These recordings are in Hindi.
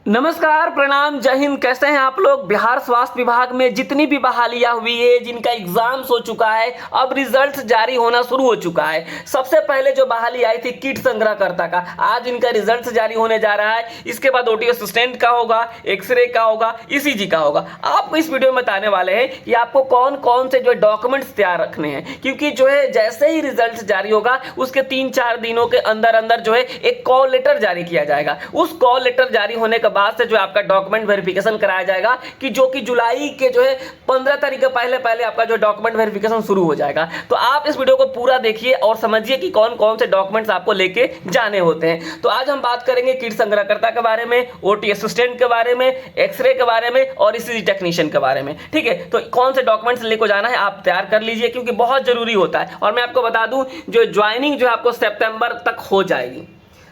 नमस्कार, प्रणाम, जय हिंद। कैसे हैं आप लोग। बिहार स्वास्थ्य विभाग में जितनी भी बहालियां हुई है, जिनका एग्जाम्स हो चुका है, अब रिजल्ट जारी होना शुरू हो चुका है। सबसे पहले जो बहाली आई थी किट संग्रहकर्ता का, आज इनका रिजल्ट जारी होने जा रहा है। इसके बाद ओटी असिस्टेंट का होगा, एक्सरे का होगा, ईसीजी का होगा। आपको इस वीडियो में बताने वाले हैं कि आपको कौन कौन से जो डॉक्यूमेंट्स तैयार रखने हैं, क्योंकि जो है जैसे ही रिजल्ट जारी होगा उसके 3-4 दिनों के अंदर अंदर जो है एक कॉल लेटर जारी किया जाएगा। उस कॉल लेटर जारी होने के बाद से जो आपका डॉक्यूमेंट वेरिफिकेशन कराया जाएगा कि जो कि जुलाई के जो है 15 तारीख के पहले पहले आपका जो डॉक्यूमेंट वेरिफिकेशन शुरू हो जाएगा। तो आप इस वीडियो को पूरा देखिए और समझिए कि कौन कौन से डॉक्यूमेंट्स आपको लेके जाने होते हैं। तो आज हम बात करेंगे किट संग्रहकर्ता के बारे में, ओटी असिस्टेंट के बारे में, एक्सरे के बारे में और ईसीजी टेक्नीशियन के बारे में। ठीक है, तो कौन से डॉक्यूमेंट्स लेकर जाना है आप तैयार कर लीजिए, क्योंकि बहुत जरूरी होता है। और मैं आपको बता दूं, जो ज्वाइनिंग जो है आपको सितंबर तक हो जाएगी।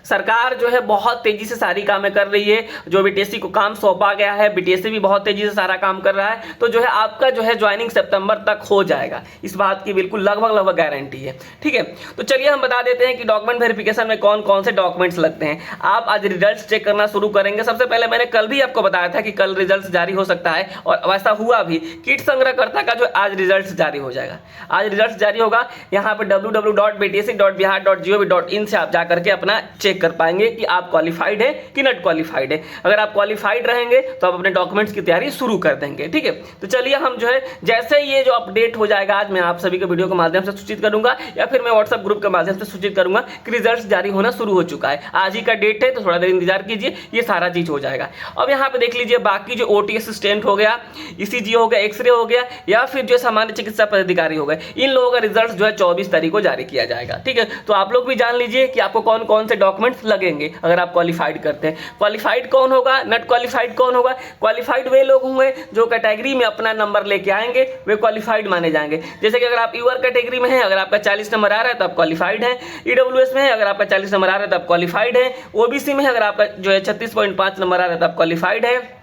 सरकार जो है बहुत तेजी से सारी कामें कर रही है। जो बीटीएससी को काम सौंपा गया है, बीटीएससी भी बहुत तेजी से सारा काम कर रहा है। तो जो है आपका जो है ज्वाइनिंग सितंबर तक हो जाएगा, इस बात की बिल्कुल लगभग गारंटी है। ठीक है, तो चलिए हम बता देते हैं कि डॉक्यूमेंट वेरिफिकेशन में कौन कौन से डॉक्यूमेंट्स लगते हैं। आप आज रिजल्ट चेक करना शुरू करेंगे। सबसे पहले मैंने कल भी आपको बताया था कि कल रिजल्ट जारी हो सकता है, और वैसा हुआ भी। किट संग्रहकर्ता का जो आज रिजल्ट जारी हो जाएगा, आज रिजल्ट जारी होगा। यहाँ पे www.btsc.bihar.gov.in से आप जाकर के अपना चेक कर पाएंगे कि आप क्वालिफाइड है कि नॉट क्वालिफाइड है। अगर आप क्वालिफाइड रहेंगे तो आप अपने डॉक्यूमेंट्स की तैयारी शुरू कर देंगे। ठीक है, तो चलिए हम जो है जैसे ये जो अपडेट हो जाएगा, आज मैं आप सभी को वीडियो के माध्यम से सूचित करूंगा, या फिर मैं व्हाट्सएप ग्रुप के माध्यम से सूचित करूंगा कि रिजल्ट जारी होना शुरू हो चुका है। आज ही का डेट है, तो थोड़ा देर इंतजार कीजिए, ये सारा चीज हो जाएगा। अब यहाँ पे देख लीजिए, बाकी जो ओटी असिस्टेंट हो गया, ईसीजी हो गया, एक्सरे हो गया, या फिर जो सामान्य चिकित्सा पदाधिकारी हो गए, इन लोगों का रिजल्ट जो है 24 तारीख को जारी किया जाएगा। ठीक है, तो आप लोग भी जान लीजिए कि आपको कौन कौन से डॉक्यूमेंट्स लगेंगे अगर आप क्वालिफाइड करते हैं। क्वालिफाइड कौन होगा, नॉट क्वालिफाइड कौन होगा। क्वालिफाइड वे लोग होंगे जो कैटेगरी में अपना नंबर लेके आएंगे, वे क्वालिफाइड माने जाएंगे। जैसे कि अगर आप यूआर कैटेगरी में हैं, अगर आपका 40 नंबर आ रहा है तो आप क्वालिफाइड हैं। ईडब्ल्यूएस में है, अगर आपका 40 नंबर आ रहा है तो आप क्वालिफाइड हैं। ओबीसी में है, अगर आपका जो है 36.5 नंबर आ रहा है तो आप क्वालिफाइड है।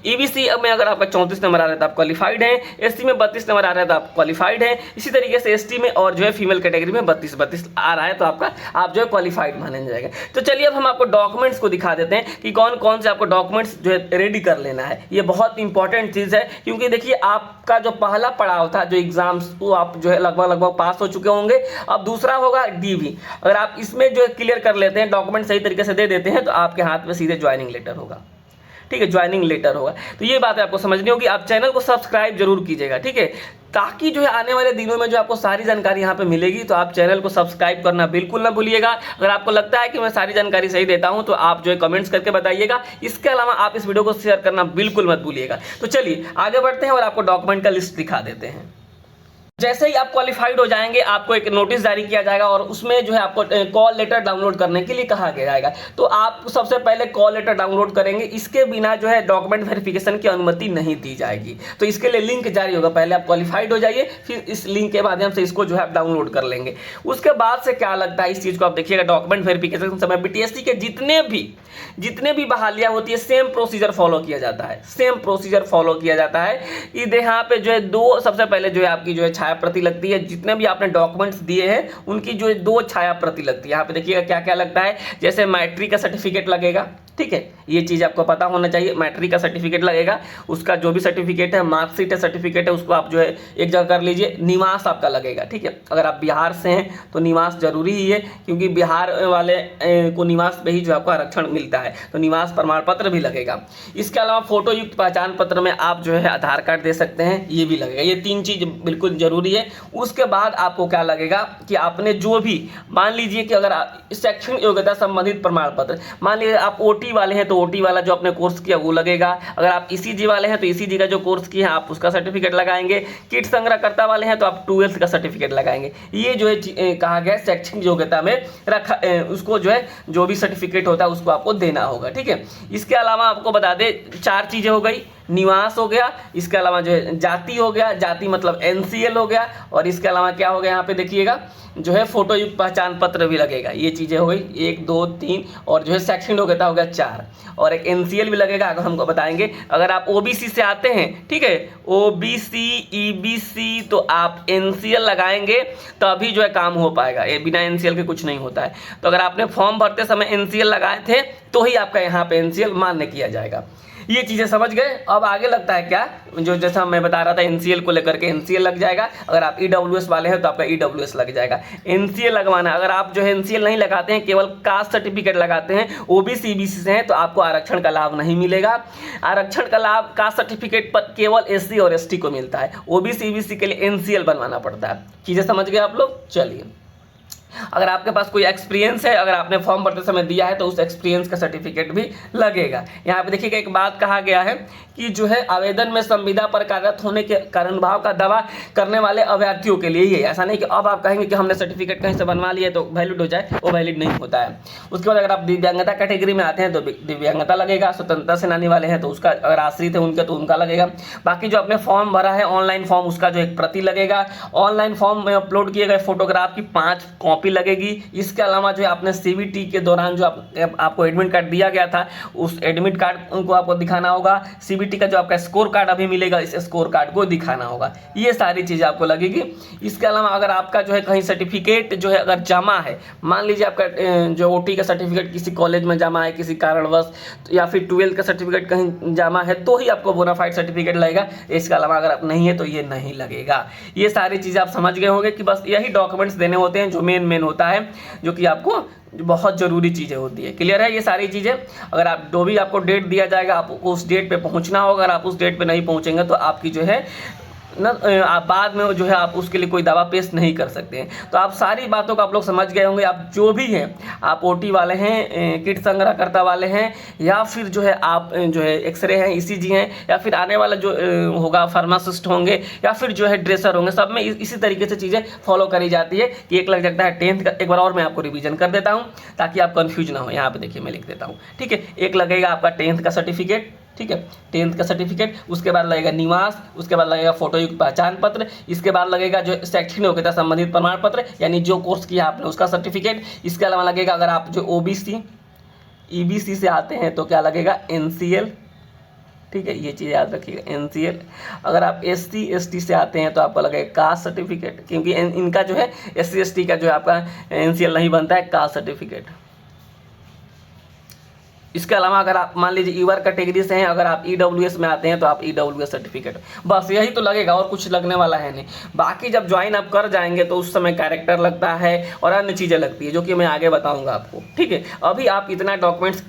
ईबीसी में अगर आपका 34 नंबर आ रहा है तो आप क्वालिफाइड हैं। एसटी में 32 नंबर आ रहा है तो आप क्वालिफाइड हैं। इसी तरीके से एसटी में और जो है फीमेल कैटेगरी में 32 आ रहा है तो आप जो है क्वालिफाइड माने जाएंगे। तो चलिए अब हम आपको डॉक्यूमेंट्स को दिखा देते हैं कि कौन कौन से आपको डॉक्यूमेंट्स जो है रेडी कर लेना है। ये बहुत इंपॉर्टेंट चीज़ है, क्योंकि देखिए आपका जो पहला पड़ाव था जो एग्जाम्स, वो आप जो है लगभग पास हो चुके होंगे। अब दूसरा होगा डीवी। अगर आप इसमें जो है क्लियर कर लेते हैं, डॉक्यूमेंट सही तरीके से दे देते हैं, तो आपके हाथ में सीधे ज्वाइनिंग लेटर होगा। ठीक है, ज्वाइनिंग लेटर होगा। तो ये बात है आपको समझनी होगी। आप चैनल को सब्सक्राइब जरूर कीजिएगा, ठीक है, ताकि जो है आने वाले दिनों में जो आपको सारी जानकारी यहाँ पे मिलेगी। तो आप चैनल को सब्सक्राइब करना बिल्कुल ना भूलिएगा। अगर आपको लगता है कि मैं सारी जानकारी सही देता हूँ तो आप जो है कमेंट्स करके बताइएगा। इसके अलावा आप इस वीडियो को शेयर करना बिल्कुल मत भूलिएगा। तो चलिए आगे बढ़ते हैं और आपको डॉक्यूमेंट का लिस्ट दिखा देते हैं। जैसे ही आप क्वालिफाइड हो जाएंगे, आपको एक नोटिस जारी किया जाएगा और उसमें जो है आपको कॉल लेटर डाउनलोड करने के लिए कहा गया जाएगा। तो आप सबसे पहले कॉल लेटर डाउनलोड करेंगे। इसके बिना जो है डॉक्यूमेंट वेरिफिकेशन की अनुमति नहीं दी जाएगी। तो इसके लिए लिंक जारी होगा। पहले आप क्वालिफाइड हो जाइए, फिर इस लिंक के माध्यम से इसको जो है आप डाउनलोड कर लेंगे। उसके बाद से क्या लगता है, इस चीज़ को आप देखिएगा। डॉक्यूमेंट वेरिफिकेशन समय बीटीएससी के जितने भी बहालियाँ होती है, सेम प्रोसीजर फॉलो किया जाता है। सेम प्रोसीजर फॉलो किया जाता है। यहाँ पे जो है सबसे पहले जो है आपकी जो है छाया प्रति लगती है। जितने भी आपने डॉक्यूमेंट्स दिए हैं उनकी जो है 2 छाया प्रति लगती है। यहाँ पे देखिएगा क्या क्या लगता है। जैसे मैट्रिक का सर्टिफिकेट लगेगा, ठीक है, ये चीज़ आपको पता होना चाहिए। मैट्रिक का सर्टिफिकेट लगेगा, उसका जो भी सर्टिफिकेट है, मार्कशीट है, सर्टिफिकेट है, उसको आप जो है एक जगह कर लीजिए। निवास आपका लगेगा, ठीक है। अगर आप बिहार से हैं तो निवास जरूरी ही है, क्योंकि बिहार वाले को निवास पे ही जो आपको आरक्षण मिलता है। तो निवास प्रमाण पत्र भी लगेगा। इसके अलावा फोटो युक्त पहचान पत्र में आप जो है आधार कार्ड दे सकते हैं, ये भी लगेगा। ये 3 चीज़ बिल्कुल जरूरी है। उसके बाद आपको क्या लगेगा कि आपने जो भी, मान लीजिए कि अगर शैक्षणिक योग्यता संबंधित प्रमाण पत्र, मान लीजिए आप ओटी वाले हैं तो ओटी वाला जो आपने कोर्स किया वो लगेगा। अगर आप ईसीजी वाले हैं तो ईसीजी का जो कोर्स किया है आप उसका सर्टिफिकेट लगाएंगे। किट संग्रहकर्ता वाले हैं तो आप 12th का सर्टिफिकेट लगाएंगे। ये जो है कहा गया शैक्षणिक योग्यता में रखा, उसको जो है जो भी सर्टिफिकेट होता है उसको आपको देना होगा, ठीक है। इसके अलावा आपको बता दें 4 चीज़ें हो गई। निवास हो गया, इसके अलावा जो है जाति हो गया, जाति मतलब NCL हो गया, और इसके अलावा क्या हो गया यहाँ पे देखिएगा जो है फोटो युक्त पहचान पत्र भी लगेगा। ये चीज़ें हो गई 1 2 3, और जो है सेक्शन हो गया 4, और एक NCL भी लगेगा। अगर हमको बताएंगे अगर आप OBC से आते हैं, ठीक है, OBC EBC, तो आप NCL लगाएंगे तभी जो है काम हो पाएगा, ये बिना NCL के कुछ नहीं होता है। तो अगर आपने फॉर्म भरते समय NCL लगाए थे तो ही आपका यहाँ पे NCL मान्य किया जाएगा। ये चीज़ें समझ गए। अब आगे लगता है क्या, जो जैसा मैं बता रहा था NCL को लेकर के NCL लग जाएगा। अगर आप EWS वाले हैं तो आपका EWS लग जाएगा। NCL लगवाना, अगर आप जो है NCL नहीं लगाते हैं, केवल कास्ट सर्टिफिकेट लगाते हैं, OBC EBC से हैं, तो आपको आरक्षण का लाभ नहीं मिलेगा। आरक्षण का लाभ कास्ट सर्टिफिकेट पर केवल SC और ST को मिलता है। OBC EBC के लिए NCL बनवाना पड़ता है। चीज़ें समझ गए आप लोग। चलिए, अगर आपके पास कोई एक्सपीरियंस है, अगर आपने फॉर्म भरते समय दिया है तो उस एक्सपीरियंस का सर्टिफिकेट भी लगेगा। यहाँ पे देखिएगा एक बात कहा गया है कि जो है आवेदन में संविदा पर कार्यरत होने के कारण भाव का दावा करने वाले अभ्यर्थियों के लिए ही है। ऐसा नहीं कि अब आप कहेंगे कि हमने सर्टिफिकेट कहीं से बनवा लिया तो वैलिड हो जाए, वो वैलिड नहीं होता है। उसके बाद अगर आप दिव्यांगता कैटेगरी में आते हैं तो दिव्यांगता लगेगा। स्वतंत्रता सेनानी वाले हैं तो उसका, अगर आश्रित है उनके तो उनका लगेगा। बाकी जो आपने फॉर्म भरा है ऑनलाइन फॉर्म, उसका जो एक प्रति लगेगा। ऑनलाइन फॉर्म में अपलोड किए गए फोटोग्राफ की 5 कॉपी लगेगी। इसके अलावा जो है आपने CBT के दौरान जो आपको एडमिट कार्ड दिया गया था, उस एडमिट कार्ड को आपको दिखाना होगा। CBT का जो आपका स्कोर कार्ड अभी मिलेगा, इस स्कोर कार्ड को दिखाना होगा। ये सारी चीज़ें आपको लगेगी। इसके अलावा अगर आपका जो है कहीं सर्टिफिकेट जो है अगर जमा है, मान लीजिए आपका जो OT का सर्टिफिकेट किसी कॉलेज में जमा है किसी कारणवश, या फिर 12th का सर्टिफिकेट कहीं जमा है, तो ही आपको बोनाफाइड सर्टिफिकेट लगेगा। इसके अलावा अगर आप नहीं है तो ये नहीं लगेगा। ये सारी चीज़ें आप समझ गए होंगे कि बस यही डॉक्यूमेंट्स देने होते हैं जो मेन होता है, जो कि आपको बहुत ज़रूरी चीज़ें होती है। क्लियर है ये सारी चीज़ें। अगर आप जो भी आपको डेट दिया जाएगा, आपको उस डेट पे पहुंचना होगा। अगर आप उस डेट पे नहीं पहुंचेंगे तो आपकी जो है ना, आप बाद में जो है आप उसके लिए कोई दावा पेश नहीं कर सकते हैं। तो आप सारी बातों को आप लोग समझ गए होंगे। आप जो भी हैं, आप OT वाले हैं, किट संग्रहकर्ता वाले हैं, या फिर जो है आप जो है एक्सरे हैं, ECG हैं, या फिर आने वाला जो होगा फार्मासिस्ट होंगे, या फिर जो है ड्रेसर होंगे, सब में इसी तरीके से चीज़ें फॉलो करी जाती है कि एक लग जाता है 10th का। एक बार और मैं आपको रिवीजन कर देता हूँ ताकि आप कन्फ्यूज ना हो। यहाँ पर देखिए मैं लिख देता हूँ, ठीक है। एक लगेगा आपका 10th का सर्टिफिकेट, ठीक है, 10th का सर्टिफिकेट। उसके बाद लगेगा निवास, उसके बाद लगेगा फोटो युक्त पहचान पत्र, इसके बाद लगेगा जो शैक्षणिक योग्यता संबंधित प्रमाण पत्र, यानी जो कोर्स किया आपने उसका सर्टिफिकेट। इसके अलावा लगेगा अगर आप जो OBC EBC से आते हैं तो क्या लगेगा NCL, ठीक है, ये चीज़ याद रखिएगा NCL। अगर आप SC ST से आते हैं तो आपका लगेगा कास्ट सर्टिफिकेट, क्योंकि इनका जो है SC ST का जो है आपका NCL नहीं बनता है, कास्ट सर्टिफिकेट। इसके अलावा अगर आप मान लीजिए ईवर कैटेगरी से हैं, अगर आप EWS में आते हैं तो आप EWS सर्टिफिकेट, बस यही तो लगेगा और कुछ लगने वाला है नहीं। बाकी जब ज्वाइन आप कर जाएंगे तो उस समय कैरेक्टर लगता है और अन्य चीज़ें लगती है, जो कि मैं आगे बताऊंगा आपको, ठीक है। अभी आप इतना डॉक्यूमेंट्स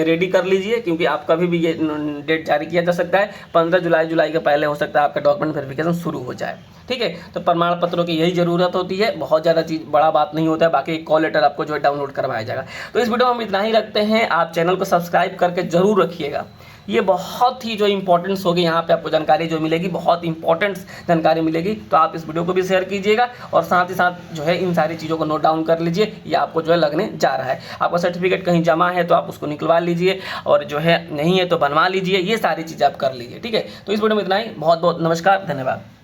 रेडी कर लीजिए, क्योंकि आप कभी भी ये डेट जारी किया जा सकता है। 15 जुलाई के पहले हो सकता है आपका डॉक्यूमेंट वेरिफिकेशन शुरू हो जाए, ठीक है। तो प्रमाण पत्रों की यही ज़रूरत होती है, बहुत ज़्यादा चीज़ बड़ा बात नहीं होता है। बाकी एक कॉल लेटर आपको जो है डाउनलोड करवाया जाएगा। तो इस वीडियो में हम इतना ही रखते हैं। आप चैनल को सब्सक्राइब करके ज़रूर रखिएगा। ये बहुत ही जो इम्पोर्टेंस होगी, यहाँ पे आपको जानकारी जो मिलेगी, बहुत इंपॉर्टेंट जानकारी मिलेगी। तो आप इस वीडियो को भी शेयर कीजिएगा और साथ ही साथ जो है इन सारी चीज़ों को नोट डाउन कर लीजिए। ये आपको जो है लगने जा रहा है। आपका सर्टिफिकेट कहीं जमा है तो आप उसको निकलवा लीजिए, और जो है नहीं है तो बनवा लीजिए। ये सारी चीज़ें आप कर लीजिए, ठीक है। तो इस वीडियो में इतना ही। बहुत बहुत नमस्कार, धन्यवाद।